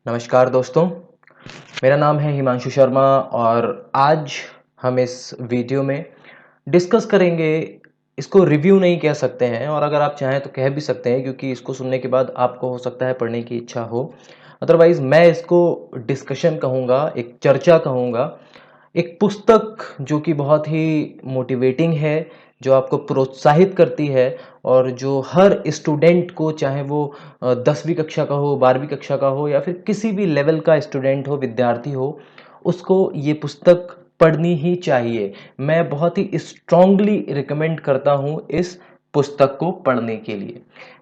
नमस्कार दोस्तों, मेरा नाम है हिमांशु शर्मा और आज हम इस वीडियो में डिस्कस करेंगे। इसको रिव्यू नहीं कह सकते हैं और अगर आप चाहें तो कह भी सकते हैं क्योंकि इसको सुनने के बाद आपको हो सकता है पढ़ने की इच्छा हो। अदरवाइज़ मैं इसको डिस्कशन कहूँगा, एक चर्चा कहूँगा। एक पुस्तक जो कि बहुत ही मोटिवेटिंग है, जो आपको प्रोत्साहित करती है और जो हर स्टूडेंट को चाहे वो 10वीं कक्षा का हो, 12वीं कक्षा का हो या फिर किसी भी लेवल का स्टूडेंट हो, विद्यार्थी हो, उसको ये पुस्तक पढ़नी ही चाहिए। मैं बहुत ही स्ट्रांगली रिकमेंड करता हूँ इस पुस्तक को पढ़ने के लिए।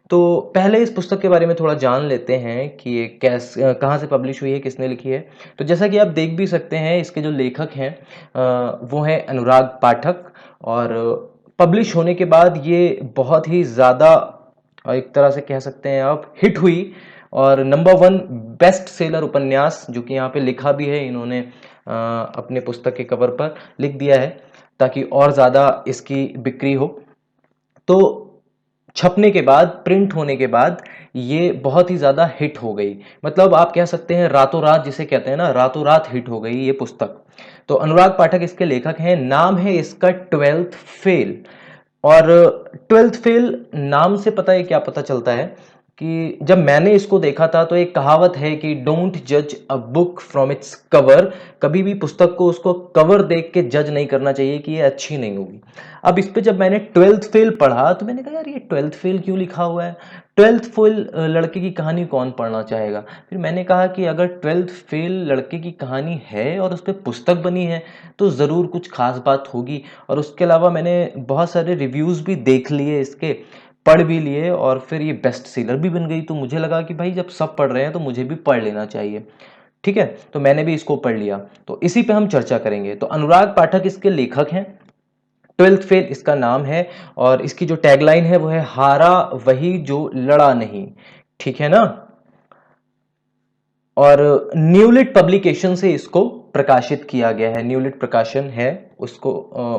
तो पहले इस पुस्तक के बारे में थोड़ा जान लेते हैं कि ये कहाँ से पब्लिश हुई है, किसने लिखी है। तो जैसा कि आप देख भी सकते हैं, इसके जो लेखक हैं वो हैं अनुराग पाठक और पब्लिश होने के बाद ये बहुत ही ज़्यादा एक तरह से कह सकते हैं आप हिट हुई और नंबर 1 बेस्ट सेलर उपन्यास, जो कि यहाँ पे लिखा भी है इन्होंने अपने पुस्तक के कवर पर लिख दिया है ताकि और ज़्यादा इसकी बिक्री हो। तो छपने के बाद, प्रिंट होने के बाद ये बहुत ही ज़्यादा हिट हो गई। मतलब आप कह सकते हैं रातों रात, जिसे कहते हैं ना, रातों रात हिट हो गई ये पुस्तक। तो अनुराग पाठक इसके लेखक हैं। नाम है इसका ट्वेल्थ फेल। और ट्वेल्थ फेल नाम से पता है क्या पता चलता है कि जब मैंने इसको देखा था तो एक कहावत है कि डोंट जज a book from its cover. कभी भी पुस्तक को उसको कवर देख के जज नहीं करना चाहिए कि ये अच्छी नहीं होगी। अब इस पे जब मैंने ट्वेल्थ फेल पढ़ा तो मैंने कहा यार ये ट्वेल्थ फेल क्यों लिखा हुआ है। ट्वेल्थ फेल लड़के की कहानी कौन पढ़ना चाहेगा। फिर मैंने कहा कि अगर ट्वेल्थ फेल लड़के की कहानी है और उस पर पुस्तक बनी है तो ज़रूर कुछ खास बात होगी। और उसके अलावा मैंने बहुत सारे रिव्यूज़ भी देख लिए इसके, पढ़ भी लिए और फिर ये बेस्ट सेलर भी बन गई। तो मुझे लगा कि भाई जब सब पढ़ रहे हैं तो मुझे भी पढ़ लेना चाहिए। ठीक है, तो मैंने भी इसको पढ़ लिया। तो इसी पे हम चर्चा करेंगे। तो अनुराग पाठक इसके लेखक हैं। ट्वेल्थ फेल इसका नाम है और इसकी जो टैगलाइन है वो है हारा वही जो लड़ा नहीं। ठीक है ना। और न्यूलिट पब्लिकेशन से इसको प्रकाशित किया गया है। न्यूलिट प्रकाशन है उसको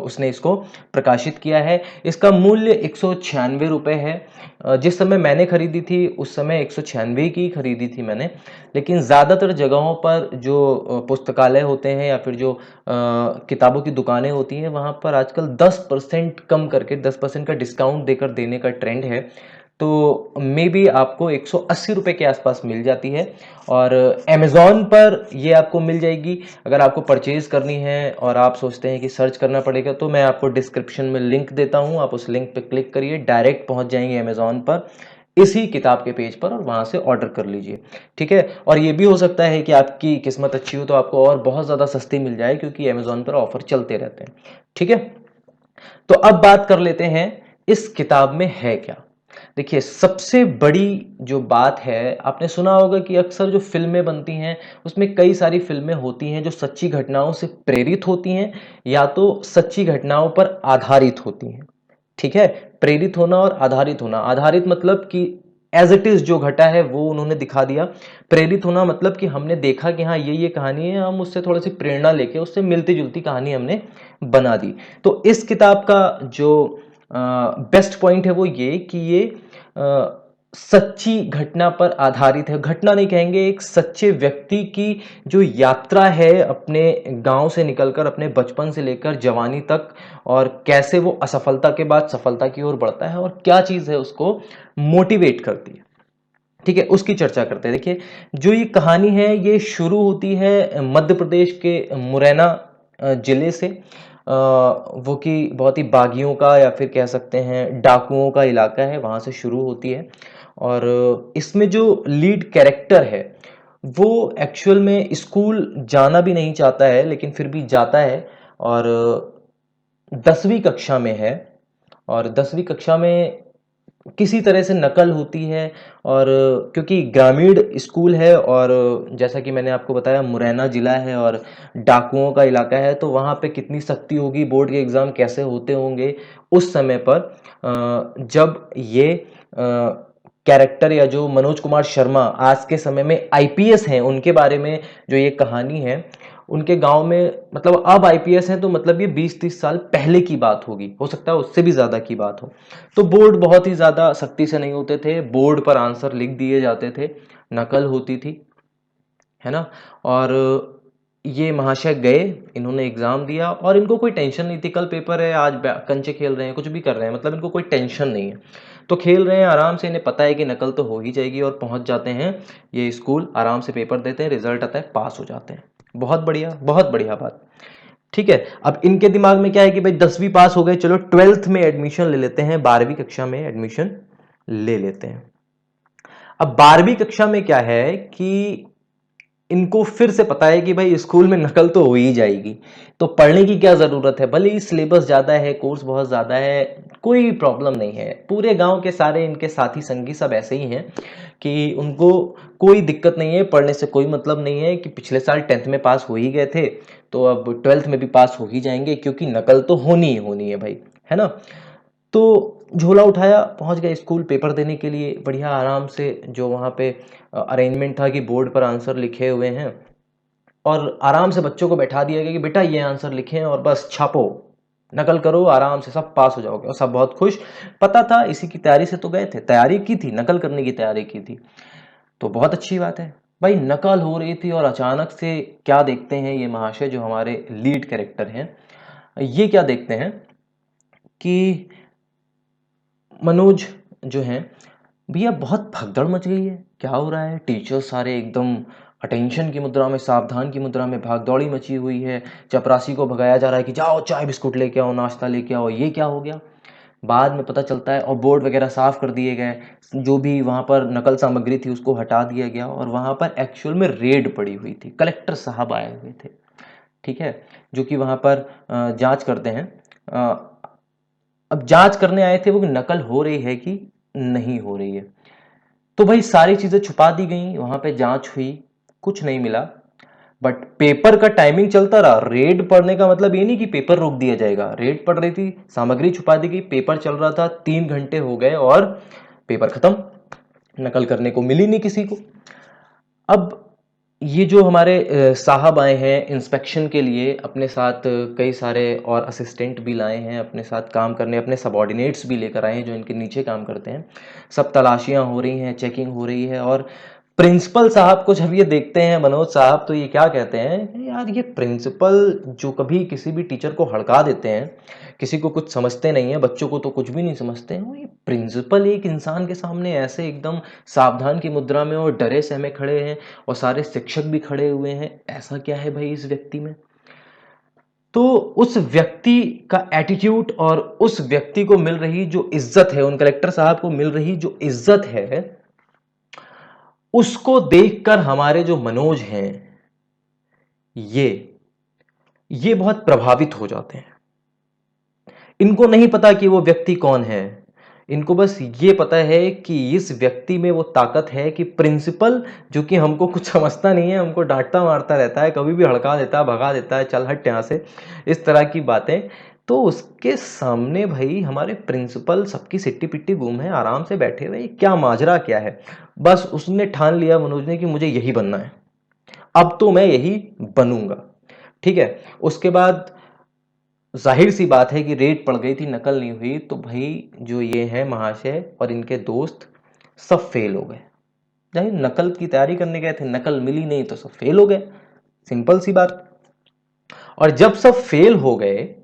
उसने इसको प्रकाशित किया है। इसका मूल्य 196 रुपये है। जिस समय मैंने खरीदी थी उस समय 196 की खरीदी थी मैंने। लेकिन ज़्यादातर जगहों पर जो पुस्तकालय होते हैं या फिर जो किताबों की दुकानें होती हैं वहाँ पर आजकल 10% कम करके 10% का डिस्काउंट देकर देने का ट्रेंड है। तो मे बी आपको 180 रुपये के आसपास मिल जाती है। और अमेज़ॉन पर ये आपको मिल जाएगी। अगर आपको परचेज करनी है और आप सोचते हैं कि सर्च करना पड़ेगा तो मैं आपको डिस्क्रिप्शन में लिंक देता हूँ, आप उस लिंक पे क्लिक करिए, डायरेक्ट पहुँच जाएंगे अमेज़ॉन पर इसी किताब के पेज पर और वहाँ से ऑर्डर कर लीजिए। ठीक है। और ये भी हो सकता है कि आपकी किस्मत अच्छी हो तो आपको और बहुत ज़्यादा सस्ती मिल जाए क्योंकि अमेज़ॉन पर ऑफर चलते रहते हैं। ठीक है। तो अब बात कर लेते हैं इस किताब में है क्या। देखिए, सबसे बड़ी जो बात है, आपने सुना होगा कि अक्सर जो फ़िल्में बनती हैं, उसमें कई सारी फ़िल्में होती हैं जो सच्ची घटनाओं से प्रेरित होती हैं या तो सच्ची घटनाओं पर आधारित होती हैं। ठीक है? प्रेरित होना और आधारित होना। आधारित मतलब कि एज़ इट इज़ जो घटा है वो उन्होंने दिखा दिया। प्रेरित होना मतलब कि हमने देखा कि हाँ, ये कहानी है, हम उससे थोड़ी-सी प्रेरणा लेके उससे मिलती-जुलती कहानी हमने बना दी। तो इस किताब का जो बेस्ट पॉइंट है वो ये कि ये सच्ची घटना पर आधारित है। घटना नहीं कहेंगे, एक सच्चे व्यक्ति की जो यात्रा है अपने गांव से निकलकर अपने बचपन से लेकर जवानी तक और कैसे वो असफलता के बाद सफलता की ओर बढ़ता है और क्या चीज़ है उसको मोटिवेट करती है। ठीक है, उसकी चर्चा करते हैं। देखिए, जो ये कहानी है ये शुरू होती है मध्य प्रदेश के मुरैना जिले से। वो कि बहुत ही बागियों का या फिर कह सकते हैं डाकुओं का इलाका है, वहाँ से शुरू होती है। और इसमें जो लीड कैरेक्टर है वो एक्चुअल में स्कूल जाना भी नहीं चाहता है लेकिन फिर भी जाता है और 10वीं कक्षा में है। और 10वीं कक्षा में किसी तरह से नकल होती है और क्योंकि ग्रामीण स्कूल है और जैसा कि मैंने आपको बताया मुरैना जिला है और डाकुओं का इलाका है तो वहाँ पे कितनी सख्ती होगी, बोर्ड के एग्ज़ाम कैसे होते होंगे उस समय पर। जब ये कैरेक्टर या जो मनोज कुमार शर्मा आज के समय में आईपीएस हैं उनके बारे में जो ये कहानी है, उनके गांव में मतलब अब आईपीएस हैं तो मतलब ये 20-30 साल पहले की बात होगी, हो सकता है उससे भी ज़्यादा की बात हो। तो बोर्ड बहुत ही ज़्यादा सख्ती से नहीं होते थे, बोर्ड पर आंसर लिख दिए जाते थे, नकल होती थी। है ना। और ये महाशय गए, इन्होंने एग्ज़ाम दिया और इनको कोई टेंशन नहीं थी, कल पेपर है, आज कंचे खेल रहे हैं, कुछ भी कर रहे हैं, मतलब इनको कोई टेंशन नहीं है। तो खेल रहे हैं आराम से, इन्हें पता है कि नकल तो हो ही जाएगी और पहुंच जाते हैं ये स्कूल, आराम से पेपर देते हैं, रिजल्ट आता है, पास हो जाते हैं। बहुत बढ़िया बात। ठीक है, अब इनके दिमाग में क्या है कि भाई 10वीं पास हो गए, चलो 12th में एडमिशन ले लेते हैं, 12वीं कक्षा में एडमिशन ले लेते हैं। अब 12वीं कक्षा में क्या है कि इनको फिर से पता है कि भाई स्कूल में नकल तो हो ही जाएगी, तो पढ़ने की क्या ज़रूरत है, भले ही सिलेबस ज़्यादा है, कोर्स बहुत ज़्यादा है, कोई प्रॉब्लम नहीं है। पूरे गांव के सारे इनके साथी संगी सब ऐसे ही हैं कि उनको कोई दिक्कत नहीं है, पढ़ने से कोई मतलब नहीं है कि पिछले साल 10th में पास हो ही गए थे तो अब 12th में भी पास हो ही जाएंगे, क्योंकि नकल तो होनी ही होनी है भाई, है ना। तो झोला उठाया, पहुंच गए स्कूल पेपर देने के लिए, बढ़िया आराम से। जो वहाँ पे अरेंजमेंट था कि बोर्ड पर आंसर लिखे हुए हैं और आराम से बच्चों को बैठा दिया गया कि बेटा ये आंसर लिखें और बस छापो, नकल करो, आराम से सब पास हो जाओगे। और सब बहुत खुश, पता था इसी की तैयारी से तो गए थे, तैयारी की थी, नकल करने की तैयारी की थी, तो बहुत अच्छी बात है भाई। नकल हो रही थी और अचानक से क्या देखते हैं ये महाशय जो हमारे लीड कैरेक्टर हैं, ये क्या देखते हैं कि मनोज जो हैं, भैया बहुत भगदड़ मच गई है, क्या हो रहा है। टीचर्स सारे एकदम अटेंशन की मुद्रा में, सावधान की मुद्रा में, भागदौड़ी मची हुई है, चपरासी को भगाया जा रहा है कि जाओ चाय बिस्कुट लेके आओ, नाश्ता लेके आओ, ये क्या हो गया। बाद में पता चलता है और बोर्ड वगैरह साफ कर दिए गए, जो भी वहाँ पर नकल सामग्री थी उसको हटा दिया गया और वहाँ पर एक्चुअल में रेड पड़ी हुई थी, कलेक्टर साहब आए हुए थे, ठीक है, जो कि वहाँ पर जांच करते हैं। अब जांच करने आए थे वो कि नकल हो रही है कि नहीं हो रही है। तो भाई सारी चीजें छुपा दी गई, वहां पे जांच हुई, कुछ नहीं मिला। बट पेपर का टाइमिंग चलता रहा। रेड पढ़ने का मतलब ये नहीं कि पेपर रोक दिया जाएगा, रेड पढ़ रही थी, सामग्री छुपा दी गई, पेपर चल रहा था, 3 घंटे हो गए और पेपर खत्म, नकल करने को मिली नहीं किसी को। अब ये जो हमारे साहब आए हैं इंस्पेक्शन के लिए, अपने साथ कई सारे और असिस्टेंट भी लाए हैं अपने साथ काम करने, अपने सबॉर्डिनेट्स भी लेकर आए हैं जो इनके नीचे काम करते हैं। सब तलाशियां हो रही हैं, चेकिंग हो रही है और प्रिंसिपल साहब को जब ये देखते हैं मनोज साहब, तो ये क्या कहते हैं, यार ये प्रिंसिपल जो कभी किसी भी टीचर को हड़का देते हैं, किसी को कुछ समझते नहीं है, बच्चों को तो कुछ भी नहीं समझते हैं, वो ये प्रिंसिपल एक इंसान के सामने ऐसे एकदम सावधान की मुद्रा में और डरे सहमे खड़े हैं और सारे शिक्षक भी खड़े हुए हैं, ऐसा क्या है भाई इस व्यक्ति में। तो उस व्यक्ति का एटीट्यूड और उस व्यक्ति को मिल रही जो इज्जत है, उन कलेक्टर साहब को मिल रही जो इज्जत है, उसको देखकर हमारे जो मनोज हैं ये ये बहुत प्रभावित हो जाते हैं। इनको नहीं पता कि वो व्यक्ति कौन है, इनको बस ये पता है कि इस व्यक्ति में वो ताकत है कि प्रिंसिपल जो कि हमको कुछ समझता नहीं है, हमको डांटता मारता रहता है, कभी भी हड़का देता है, भगा देता है, चल हट यहाँ से, इस तरह की बातें। तो उसके सामने भाई हमारे प्रिंसिपल सबकी सिट्टी पिट्टी गुम है, आराम से बैठे हुए, क्या माजरा क्या है। बस उसने ठान लिया मनोज ने कि मुझे यही बनना है, अब तो मैं यही बनूंगा। ठीक है, उसके बाद जाहिर सी बात है कि रेड पड़ गई थी, नकल नहीं हुई, तो भाई जो ये हैं महाशय और इनके दोस्त सब फेल हो गए। जाहिर नकल की तैयारी करने गए थे, नकल मिली नहीं तो सब फेल हो गए, सिंपल सी बात। और जब सब फेल हो गए,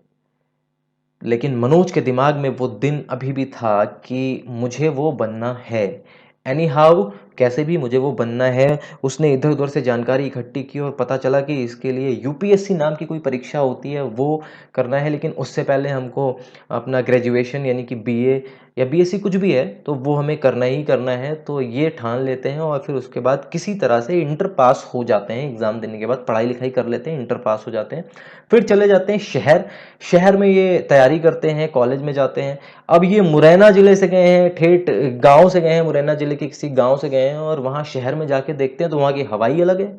लेकिन मनोज के दिमाग में वो दिन अभी भी था कि मुझे वो बनना है, एनी हाउ कैसे भी मुझे वो बनना है। उसने इधर उधर से जानकारी इकट्ठी की और पता चला कि इसके लिए यूपीएससी नाम की कोई परीक्षा होती है, वो करना है, लेकिन उससे पहले हमको अपना ग्रेजुएशन यानी कि बीए या बीएससी कुछ भी है तो वो हमें करना ही करना है। तो ये ठान लेते हैं और फिर उसके बाद किसी तरह से इंटर पास हो जाते हैं, एग्ज़ाम देने के बाद पढ़ाई लिखाई कर लेते हैं, इंटर पास हो जाते हैं, फिर चले जाते हैं शहर। शहर में ये तैयारी करते हैं, कॉलेज में जाते हैं। अब ये मुरैना जिले से गए हैं, ठेठ गांव से गए हैं, मुरैना जिले के किसी गांव से गए हैं और वहां शहर में जाके देखते हैं तो वहां की हवा ही अलग है,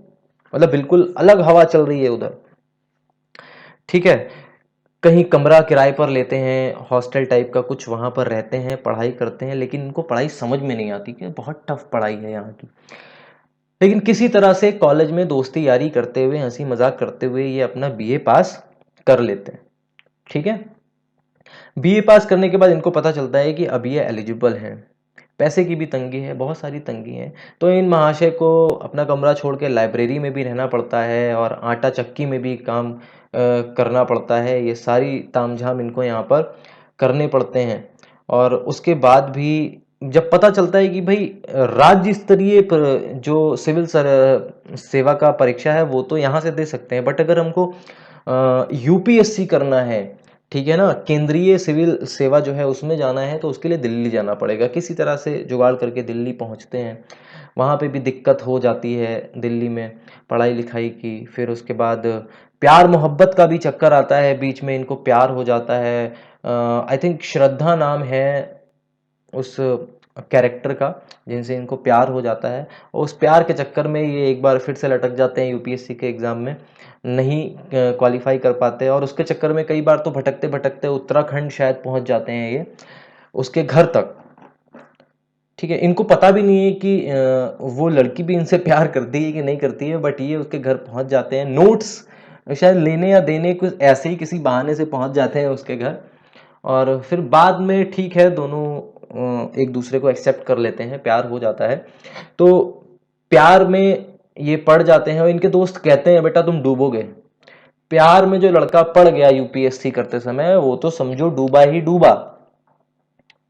मतलब बिल्कुल अलग हवा चल रही है उधर। ठीक है, कहीं कमरा किराए पर लेते हैं, हॉस्टल टाइप का कुछ, वहां पर रहते हैं, पढ़ाई करते हैं, लेकिन इनको पढ़ाई समझ में नहीं आती कि बहुत टफ पढ़ाई है यहाँ की। लेकिन किसी तरह से कॉलेज में दोस्ती यारी करते हुए, हंसी मजाक करते हुए ये अपना बीए पास कर लेते हैं। ठीक है, बीए पास करने के बाद इनको पता चलता है कि अब ये एलिजिबल हैं, पैसे की भी तंगी है, बहुत सारी तंगी है। तो इन महाशय को अपना कमरा छोड़ के लाइब्रेरी में भी रहना पड़ता है और आटा चक्की में भी काम करना पड़ता है। ये सारी तामझाम इनको यहाँ पर करने पड़ते हैं। और उसके बाद भी जब पता चलता है कि भाई राज्य स्तरीय जो सिविल सेवा का परीक्षा है वो तो यहाँ से दे सकते हैं, बट अगर हमको यूपीएससी करना है, ठीक है ना, केंद्रीय सिविल सेवा जो है उसमें जाना है, तो उसके लिए दिल्ली जाना पड़ेगा। किसी तरह से जुगाड़ करके दिल्ली पहुंचते हैं। वहाँ पे भी दिक्कत हो जाती है दिल्ली में पढ़ाई लिखाई की। फिर उसके बाद प्यार मोहब्बत का भी चक्कर आता है, बीच में इनको प्यार हो जाता है। आई थिंक श्रद्धा नाम है उस कैरेक्टर का, जिनसे इनको प्यार हो जाता है। और उस प्यार के चक्कर में ये एक बार फिर से लटक जाते हैं यूपीएससी के एग्जाम में, नहीं क्वालिफाई कर पाते। और उसके चक्कर में कई बार तो भटकते भटकते उत्तराखंड शायद पहुंच जाते हैं ये, उसके घर तक। ठीक है, इनको पता भी नहीं है कि वो लड़की भी इनसे प्यार करती है कि नहीं करती है, बट ये उसके घर पहुंच जाते हैं। नोट्स शायद लेने या देने, कुछ ऐसे ही किसी बहाने से पहुंच जाते हैं उसके घर। और फिर बाद में ठीक है, दोनों एक दूसरे को एक्सेप्ट कर लेते हैं, प्यार हो जाता है। तो प्यार में ये पड़ जाते हैं और इनके दोस्त कहते हैं बेटा तुम डूबोगे। प्यार में जो लड़का पड़ गया यूपीएससी करते समय, वो तो समझो डूबा ही डूबा।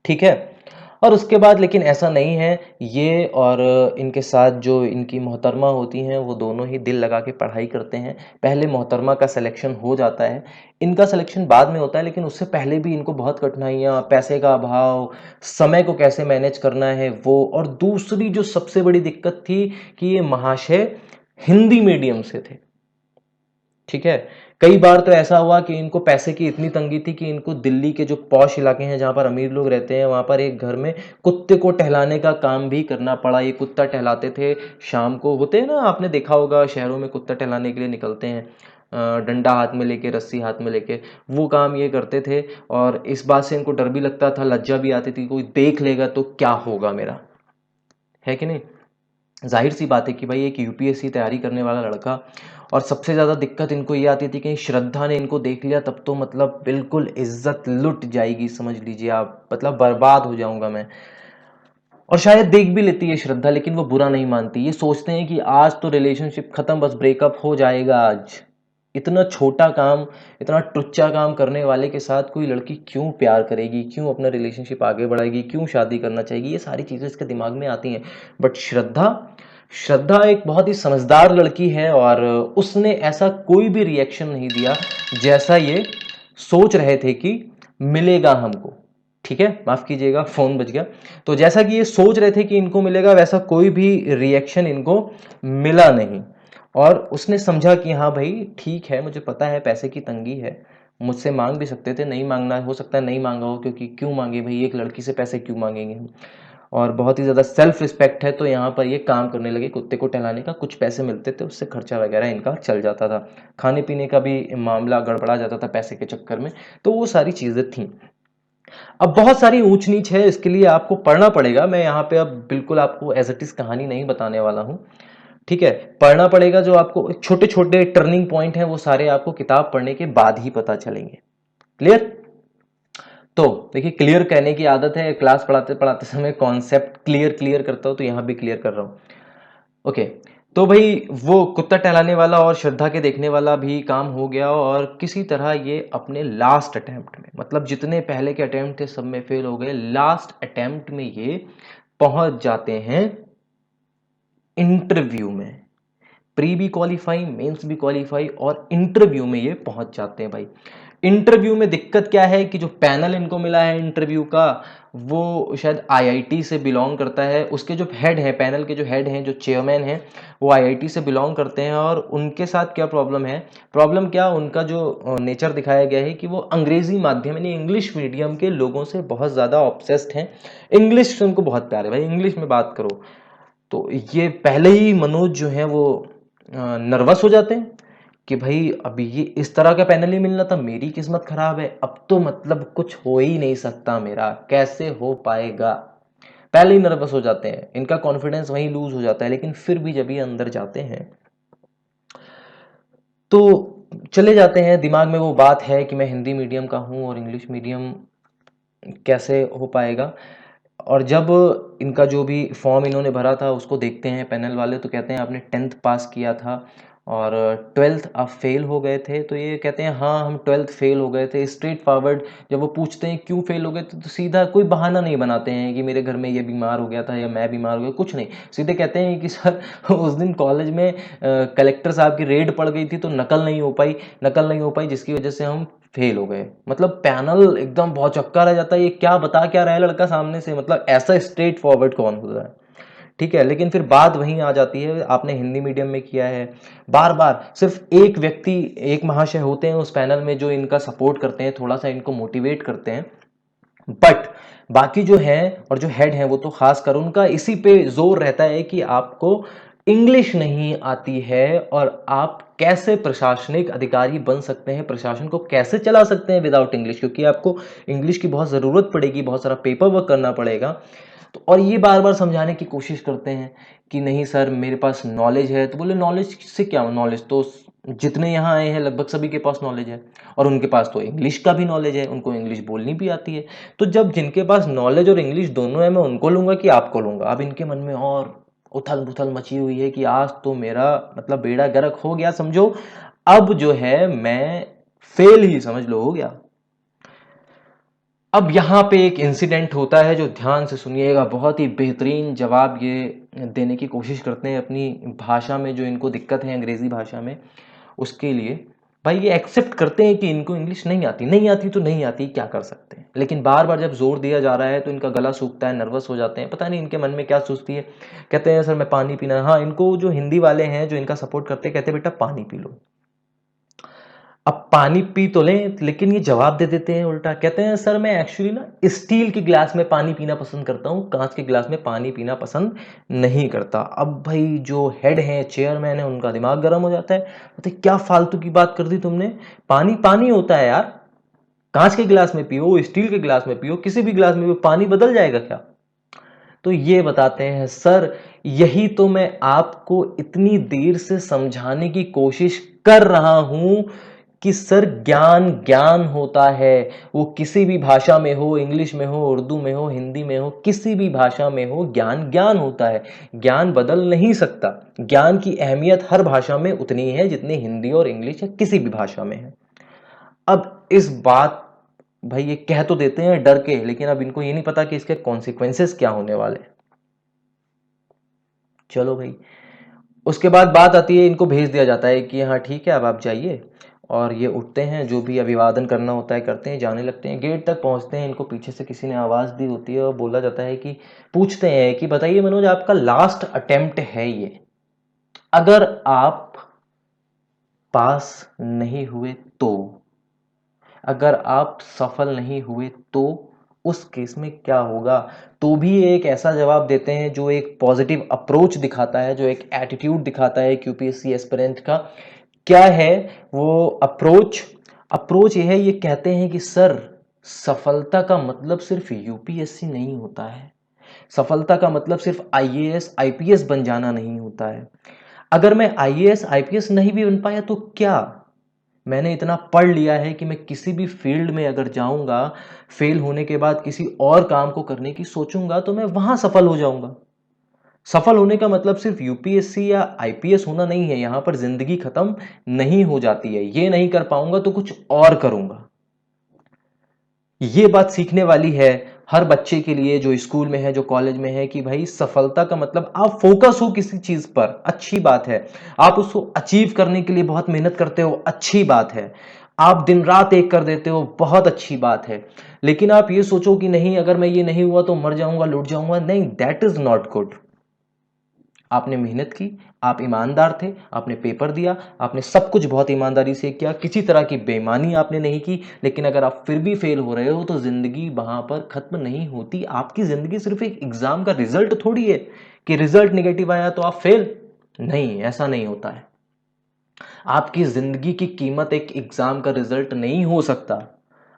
ठीक है। और उसके बाद लेकिन ऐसा नहीं है, ये और इनके साथ जो इनकी मोहतरमा होती हैं वो दोनों ही दिल लगा के पढ़ाई करते हैं। पहले मोहतरमा का सिलेक्शन हो जाता है, इनका सिलेक्शन बाद में होता है, लेकिन उससे पहले भी इनको बहुत कठिनाइयाँ, पैसे का अभाव, समय को कैसे मैनेज करना है वो। और दूसरी जो सबसे बड़ी दिक्कत थी कि ये महाशय हिंदी मीडियम से थे। ठीक है, कई बार तो ऐसा हुआ कि इनको पैसे की इतनी तंगी थी कि इनको दिल्ली के जो पॉश इलाके हैं जहां पर अमीर लोग रहते हैं, वहां पर एक घर में कुत्ते को टहलाने का काम भी करना पड़ा। ये कुत्ता टहलाते थे, शाम को होते हैं ना, आपने देखा होगा शहरों में कुत्ता टहलाने के लिए निकलते हैं, डंडा हाथ में लेके, रस्सी हाथ में लेके, वो काम ये करते थे। और इस बात से इनको डर भी लगता था, लज्जा भी आती थी, कोई देख लेगा तो क्या होगा मेरा, है कि नहीं। जाहिर सी बात है कि भाई एक यूपीएससी तैयारी करने वाला लड़का, और सबसे ज़्यादा दिक्कत इनको ये आती थी कि श्रद्धा ने इनको देख लिया तब तो मतलब बिल्कुल इज्जत लुट जाएगी, समझ लीजिए आप, मतलब बर्बाद हो जाऊंगा मैं। और शायद देख भी लेती है श्रद्धा, लेकिन वो बुरा नहीं मानती। ये सोचते हैं कि आज तो रिलेशनशिप खत्म, बस ब्रेकअप हो जाएगा आज। इतना छोटा काम, इतना टुच्चा काम करने वाले के साथ कोई लड़की क्यों प्यार करेगी, क्यों अपना रिलेशनशिप आगे बढ़ाएगी, क्यों शादी करना चाहेगी, ये सारी चीज़ें इसके दिमाग में आती हैं। बट श्रद्धा, श्रद्धा एक बहुत ही समझदार लड़की है और उसने ऐसा कोई भी रिएक्शन नहीं दिया जैसा ये सोच रहे थे कि मिलेगा हमको। ठीक है, माफ कीजिएगा फोन बज गया। तो जैसा कि ये सोच रहे थे कि इनको मिलेगा, वैसा कोई भी रिएक्शन इनको मिला नहीं। और उसने समझा कि हाँ भाई ठीक है, मुझे पता है पैसे की तंगी है, मुझसे मांग भी सकते थे, नहीं मांगना हो सकता है, नहीं मांगा हो, क्योंकि क्यों मांगे भाई, एक लड़की से पैसे क्यों मांगेंगे हम। और बहुत ही ज़्यादा सेल्फ रिस्पेक्ट है, तो यहाँ पर ये काम करने लगे, कुत्ते को टहलाने का कुछ पैसे मिलते थे, उससे खर्चा वगैरह इनका चल जाता था, खाने पीने का भी मामला गड़बड़ा जाता था पैसे के चक्कर में। तो वो सारी चीज़ें थी। अब बहुत सारी ऊंच नीच है, इसके लिए आपको पढ़ना पड़ेगा। मैं यहाँ पे अब बिल्कुल आपको एज इट इज कहानी नहीं बताने वाला हूँ। ठीक है, पढ़ना पड़ेगा। जो आपको छोटे छोटे टर्निंग पॉइंट हैं वो सारे आपको किताब पढ़ने के बाद ही पता चलेंगे। क्लियर। तो देखिए, क्लियर कहने की आदत है, क्लास पढ़ाते पढ़ाते समय कॉन्सेप्ट क्लियर क्लियर करता हूं, तो यहां भी क्लियर कर रहा हूं। ओके। तो भाई वो कुत्ता टहलाने वाला और श्रद्धा के देखने वाला भी काम हो गया, और किसी तरह ये अपने लास्ट अटेम्प्ट में, मतलब जितने पहले के अटेम्प्ट थे सब में फेल हो गए, लास्ट अटेम्प्ट में ये पहुंच जाते हैं इंटरव्यू में। प्री भी क्वालिफाई, मेंस भी क्वालिफाई, और इंटरव्यू में ये पहुंच जाते हैं भाई। इंटरव्यू में दिक्कत क्या है कि जो पैनल इनको मिला है इंटरव्यू का, वो शायद आईआईटी से बिलोंग करता है। उसके जो हेड हैं, पैनल के जो हेड हैं, जो चेयरमैन हैं, वो आईआईटी से बिलोंग करते हैं। और उनके साथ क्या प्रॉब्लम है, प्रॉब्लम क्या, उनका जो नेचर दिखाया गया है कि वो अंग्रेजी माध्यम यानी इंग्लिश मीडियम के लोगों से बहुत ज़्यादा ऑब्सेस्ड हैं। इंग्लिश से उनको बहुत प्यार है भाई, इंग्लिश में बात करो। तो ये पहले ही मनोज जो है वो नर्वस हो जाते हैं कि भाई अभी ये इस तरह का पैनल ही मिलना था, मेरी किस्मत खराब है, अब तो मतलब कुछ हो ही नहीं सकता मेरा, कैसे हो पाएगा। पहले ही नर्वस हो जाते हैं, इनका कॉन्फिडेंस वहीं लूज हो जाता है। लेकिन फिर भी जब ये अंदर जाते हैं तो चले जाते हैं, दिमाग में वो बात है कि मैं हिंदी मीडियम का हूँ और इंग्लिश मीडियम कैसे हो पाएगा। और जब इनका जो भी फॉर्म इन्होंने भरा था उसको देखते हैं पैनल वाले, तो कहते हैं आपने 10th पास किया था और 12th आप फेल हो गए थे। तो ये कहते हैं हाँ हम 12th फेल हो गए थे। स्ट्रेट फॉरवर्ड जब वो पूछते हैं क्यों फेल हो गए थे, तो सीधा कोई बहाना नहीं बनाते हैं कि मेरे घर में ये बीमार हो गया था या मैं बीमार हो गया, कुछ नहीं। सीधे कहते हैं कि सर उस दिन कॉलेज में कलेक्टर साहब की रेड पड़ गई थी तो नकल नहीं हो पाई जिसकी वजह से हम फेल हो गए। मतलब पैनल एकदम बहुत चक्का रह जाता है, ये क्या बता क्या रहा है लड़का सामने से, मतलब ऐसा स्ट्रेट फॉरवर्ड कौन होता है। ठीक है, लेकिन फिर बात वहीं आ जाती है, आपने हिंदी मीडियम में किया है, बार बार सिर्फ एक व्यक्ति, एक महाशय होते हैं उस पैनल में जो इनका सपोर्ट करते हैं, थोड़ा सा इनको मोटिवेट करते हैं, बट बाकी जो है और जो हेड है वो तो खासकर उनका इसी पे जोर रहता है कि आपको इंग्लिश नहीं आती है और आप कैसे प्रशासनिक अधिकारी बन सकते हैं, प्रशासन को कैसे चला सकते हैं विदाउट इंग्लिश, क्योंकि आपको इंग्लिश की बहुत ज़रूरत पड़ेगी, बहुत सारा पेपर वर्क करना पड़ेगा। तो और ये बार बार समझाने की कोशिश करते हैं कि नहीं सर मेरे पास नॉलेज है। तो बोले नॉलेज से क्या, नॉलेज तो जितने यहाँ आए हैं लगभग सभी के पास नॉलेज है, और उनके पास तो इंग्लिश का भी नॉलेज है, उनको इंग्लिश बोलनी भी आती है। तो जब जिनके पास नॉलेज और इंग्लिश दोनों है, मैं उनको लूंगा कि आपको लूंगा। अब इनके मन में और उथल पुथल मची हुई है कि आज तो मेरा मतलब बेड़ा गर्क हो गया, समझो अब जो है मैं फेल ही समझ लो हो गया। अब यहाँ पे एक इंसिडेंट होता है जो ध्यान से सुनिएगा, बहुत ही बेहतरीन जवाब ये देने की कोशिश करते हैं अपनी भाषा में, जो इनको दिक्कत है अंग्रेजी भाषा में उसके लिए। भाई ये एक्सेप्ट करते हैं कि इनको इंग्लिश नहीं आती तो नहीं आती, क्या कर सकते हैं, लेकिन बार बार जब जोर दिया जा रहा है तो इनका गला सूखता है, नर्वस हो जाते हैं, पता नहीं इनके मन में क्या सोचती है। कहते हैं सर मैं पानी पीना, हाँ इनको जो हिंदी वाले हैं जो इनका सपोर्ट करते हैं कहते हैं बेटा पानी पी लो। अब पानी पी तो लें, लेकिन ये जवाब दे देते हैं उल्टा, कहते हैं सर मैं एक्चुअली ना स्टील के गिलास में पानी पीना पसंद करता हूँ, कांच के गिलास में पानी पीना पसंद नहीं करता। अब भाई जो हेड है, चेयरमैन है, उनका दिमाग गर्म हो जाता है, कहते क्या फालतू की बात कर दी तुमने, पानी पानी होता है यार, कांच के गिलास में पियो, स्टील के गिलास में पियो, किसी भी गिलास में पियो, पानी बदल जाएगा क्या। तो ये बताते हैं सर यही तो मैं आपको इतनी देर से समझाने की कोशिश कर रहा हूं कि सर ज्ञान ज्ञान होता है, वो किसी भी भाषा में हो, इंग्लिश में हो, उर्दू में हो, हिंदी में हो, किसी भी भाषा में हो, ज्ञान ज्ञान होता है, ज्ञान बदल नहीं सकता। ज्ञान की अहमियत हर भाषा में उतनी है जितनी हिंदी और इंग्लिश या किसी भी भाषा में है। अब इस बात भाई ये कह तो देते हैं डर के, लेकिन अब इनको ये नहीं पता कि इसके कॉन्सिक्वेंसेस क्या होने वाले। चलो भाई, उसके बाद बात आती है, इनको भेज दिया जाता है कि हाँ ठीक है अब आप जाइए, और ये उठते हैं, जो भी अभिवादन करना होता है करते हैं, जाने लगते हैं। गेट तक पहुंचते हैं, इनको पीछे से किसी ने आवाज़ दी होती है और बोला जाता है कि पूछते हैं कि बताइए मनोज आपका लास्ट अटेम्प्ट है ये, अगर आप पास नहीं हुए तो, अगर आप सफल नहीं हुए तो उस केस में क्या होगा। तो भी एक ऐसा जवाब देते हैं जो एक पॉजिटिव अप्रोच दिखाता है, जो एक एटीट्यूड दिखाता है एक यूपीएससी एस्पिरेंट का। क्या है वो अप्रोच, अप्रोच ये है, ये कहते हैं कि सर सफलता का मतलब सिर्फ यूपीएससी नहीं होता है, सफलता का मतलब सिर्फ आईएएस आईपीएस बन जाना नहीं होता है। अगर मैं आईएएस आईपीएस नहीं भी बन पाया तो क्या, मैंने इतना पढ़ लिया है कि मैं किसी भी फील्ड में अगर जाऊंगा, फेल होने के बाद किसी और काम को करने की सोचूंगा तो मैं वहां सफल हो जाऊंगा। सफल होने का मतलब सिर्फ यूपीएससी या आईपीएस होना नहीं है, यहां पर जिंदगी खत्म नहीं हो जाती है, ये नहीं कर पाऊंगा तो कुछ और करूंगा। ये बात सीखने वाली है हर बच्चे के लिए जो स्कूल में है, जो कॉलेज में है, कि भाई सफलता का मतलब आप फोकस हो किसी चीज पर, अच्छी बात है, आप उसको अचीव करने के लिए बहुत मेहनत करते हो, अच्छी बात है, आप दिन रात एक कर देते हो, बहुत अच्छी बात है, लेकिन आप ये सोचो कि नहीं अगर मैं ये नहीं हुआ तो मर जाऊंगा, लुट जाऊंगा, नहीं, दैट इज नॉट गुड। आपने मेहनत की, आप ईमानदार थे, आपने पेपर दिया, आपने सब कुछ बहुत ईमानदारी से किया, किसी तरह की बेईमानी आपने नहीं की, लेकिन अगर आप फिर भी फेल हो रहे हो तो जिंदगी वहां पर खत्म नहीं होती। आपकी जिंदगी सिर्फ एक एग्जाम का रिजल्ट थोड़ी है कि रिजल्ट नेगेटिव आया तो आप फेल, नहीं, ऐसा नहीं होता है। आपकी जिंदगी की कीमत एक एग्जाम का रिजल्ट नहीं हो सकता।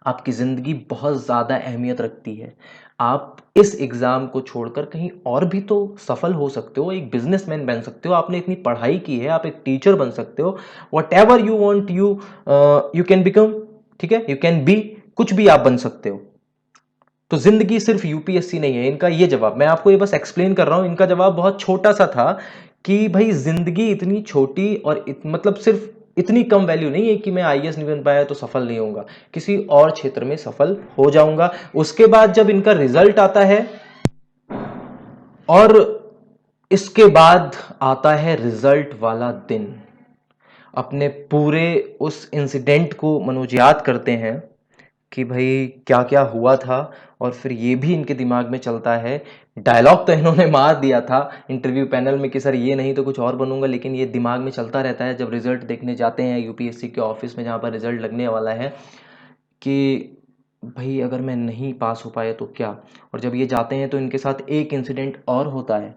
आपकी जिंदगी बहुत ज्यादा अहमियत रखती है। आप इस एग्जाम को छोड़कर कहीं और भी तो सफल हो सकते हो, एक बिजनेसमैन बन सकते हो, आपने इतनी पढ़ाई की है, आप एक टीचर बन सकते हो, whatever you want you can become, ठीक है, यू कैन बी, कुछ भी आप बन सकते हो। तो जिंदगी सिर्फ यूपीएससी नहीं है, इनका ये जवाब, मैं आपको ये बस एक्सप्लेन कर रहा हूं, इनका जवाब बहुत छोटा सा था कि भाई जिंदगी इतनी छोटी और मतलब सिर्फ इतनी कम वैल्यू नहीं है कि मैं आईएएस नहीं बन पाया तो सफल नहीं होऊंगा, किसी और क्षेत्र में सफल हो जाऊंगा। उसके बाद जब इनका रिजल्ट आता है और इसके बाद आता है रिजल्ट वाला दिन, अपने पूरे उस इंसिडेंट को मनोज याद करते हैं कि भाई क्या क्या हुआ था, और फिर ये भी इनके दिमाग में चलता है। डायलॉग तो इन्होंने मार दिया था इंटरव्यू पैनल में कि सर ये नहीं तो कुछ और बनूंगा, लेकिन ये दिमाग में चलता रहता है जब रिजल्ट देखने जाते हैं यूपीएससी के ऑफिस में जहाँ पर रिजल्ट लगने वाला है कि भाई अगर मैं नहीं पास हो पाया तो क्या। और जब ये जाते हैं तो इनके साथ एक इंसिडेंट और होता है,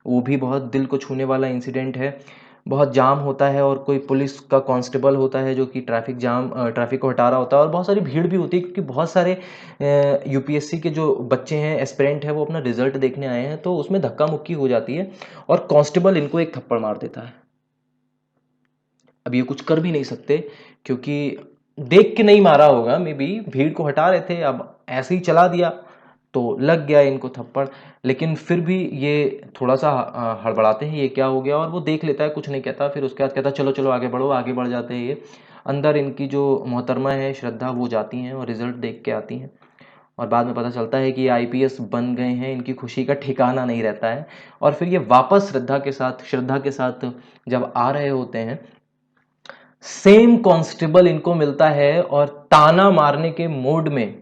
वो भी बहुत दिल को छूने वाला इंसिडेंट है। बहुत जाम होता है और कोई पुलिस का कांस्टेबल होता है जो कि ट्रैफिक को हटा रहा होता है, और बहुत सारी भीड़ भी होती है क्योंकि बहुत सारे यूपीएससी के जो बच्चे हैं, एस्पिरेंट हैं, वो अपना रिजल्ट देखने आए हैं, तो उसमें धक्का मुक्की हो जाती है और कांस्टेबल इनको एक थप्पड़ मार देता है। अब ये कुछ कर भी नहीं सकते क्योंकि देख के नहीं मारा होगा, मे बी भीड़ को हटा रहे थे, अब ऐसे ही चला दिया तो लग गया इनको थप्पड़। लेकिन फिर भी ये थोड़ा सा हड़बड़ाते हैं, ये क्या हो गया, और वो देख लेता है, कुछ नहीं कहता। फिर उसके बाद कहता है चलो चलो आगे बढ़ो, आगे बढ़ जाते हैं ये। अंदर इनकी जो मोहतरमा है श्रद्धा, वो जाती हैं और रिजल्ट देख के आती हैं, और बाद में पता चलता है कि ये आईपीएस बन गए हैं। इनकी खुशी का ठिकाना नहीं रहता है, और फिर ये वापस श्रद्धा के साथ जब आ रहे होते हैं, सेम कांस्टेबल इनको मिलता है और ताना मारने के मूड में,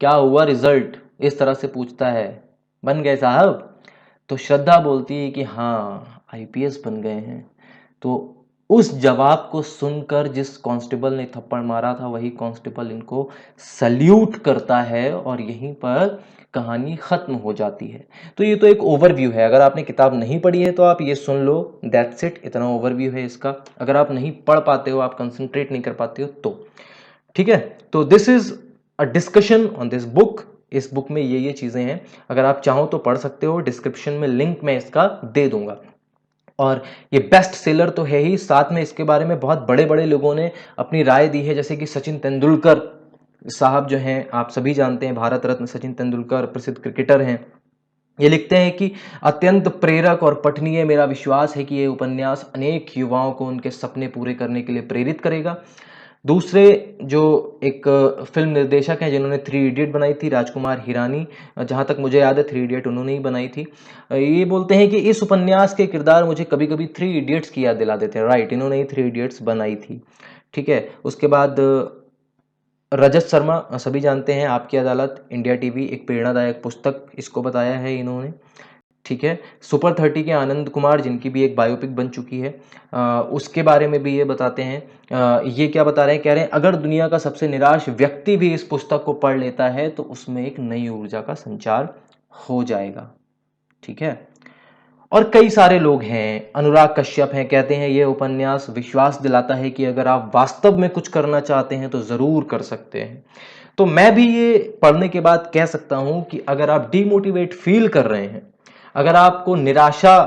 क्या हुआ रिजल्ट, इस तरह से पूछता है, बन गए साहब। तो श्रद्धा बोलती है कि हाँ आईपीएस बन गए हैं। तो उस जवाब को सुनकर जिस कांस्टेबल ने थप्पड़ मारा था, वही कांस्टेबल इनको सल्यूट करता है, और यहीं पर कहानी खत्म हो जाती है। तो ये तो एक ओवरव्यू है, अगर आपने किताब नहीं पढ़ी है तो आप ये सुन लो, दैट्स इट, इतना ओवरव्यू है इसका। अगर आप नहीं पढ़ पाते हो, आप कंसंट्रेट नहीं कर पाते हो तो ठीक है। तो this is a discussion on this book. इस बुक में ये चीजें हैं, अगर आप चाहो तो पढ़ सकते हो, डिस्क्रिप्शन में लिंक मैं इसका दे दूंगा। और ये बेस्ट सेलर तो है ही, साथ में इसके बारे में बहुत बड़े बड़े लोगों ने अपनी राय दी है, जैसे कि सचिन तेंदुलकर साहब जो हैं, आप सभी जानते हैं, भारत रत्न सचिन तेंदुलकर प्रसिद्ध क्रिकेटर हैं। ये लिखते हैं कि अत्यंत प्रेरक और पठनीय, मेरा विश्वास है कि ये उपन्यास अनेक युवाओं को उनके सपने पूरे करने के लिए प्रेरित करेगा। दूसरे जो एक फिल्म निर्देशक हैं जिन्होंने थ्री इडियट बनाई थी, राजकुमार हिरानी, जहाँ तक मुझे याद है थ्री इडियट उन्होंने ही बनाई थी। ये बोलते हैं कि इस उपन्यास के किरदार मुझे कभी कभी थ्री इडियट्स की याद दिला देते हैं। राइट, इन्होंने ही थ्री इडियट्स बनाई थी। ठीक है। उसके बाद रजत शर्मा, सभी जानते हैं, आपकी अदालत, इंडिया टीवी, एक प्रेरणादायक पुस्तक, इसको बताया है इन्होंने। ठीक है। सुपर 30 के आनंद कुमार, जिनकी भी एक बायोपिक बन चुकी है, उसके बारे में भी ये बताते हैं। ये क्या बता रहे हैं, कह रहे हैं अगर दुनिया का सबसे निराश व्यक्ति भी इस पुस्तक को पढ़ लेता है तो उसमें एक नई ऊर्जा का संचार हो जाएगा। ठीक है। और कई सारे लोग हैं, अनुराग कश्यप हैं, कहते हैं ये उपन्यास विश्वास दिलाता है कि अगर आप वास्तव में कुछ करना चाहते हैं तो जरूर कर सकते हैं। तो मैं भी ये पढ़ने के बाद कह सकता हूं कि अगर आप डीमोटिवेट फील कर रहे हैं, अगर आपको निराशा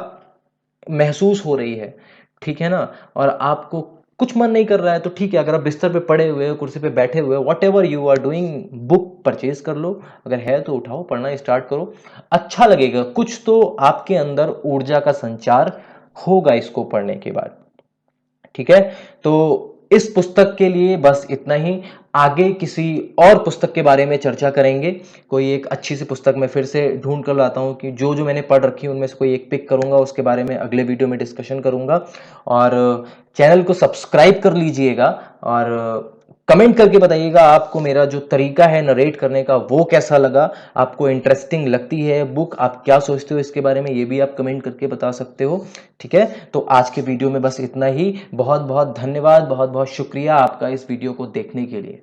महसूस हो रही है, ठीक है ना, और आपको कुछ मन नहीं कर रहा है, तो ठीक है, अगर आप बिस्तर पे पड़े हुए हो, कुर्सी पे बैठे हुए हो, whatever you are doing, book purchase कर लो। अगर है तो उठाओ, पढ़ना स्टार्ट करो, अच्छा लगेगा, कुछ तो आपके अंदर ऊर्जा का संचार होगा इसको पढ़ने के बाद। ठीक है। तो इस पुस्तक के लिए बस इतना ही। आगे किसी और पुस्तक के बारे में चर्चा करेंगे, कोई एक अच्छी सी पुस्तक मैं फिर से ढूंढ कर लाता हूं कि जो जो मैंने पढ़ रखी है उनमें से कोई एक पिक करूंगा, उसके बारे में अगले वीडियो में डिस्कशन करूंगा। और चैनल को सब्सक्राइब कर लीजिएगा, और कमेंट करके बताइएगा आपको मेरा जो तरीका है नरेट करने का वो कैसा लगा, आपको इंटरेस्टिंग लगती है बुक, आप क्या सोचते हो इसके बारे में, ये भी आप कमेंट करके बता सकते हो। ठीक है। तो आज के वीडियो में बस इतना ही। बहुत बहुत धन्यवाद, बहुत बहुत शुक्रिया आपका इस वीडियो को देखने के लिए।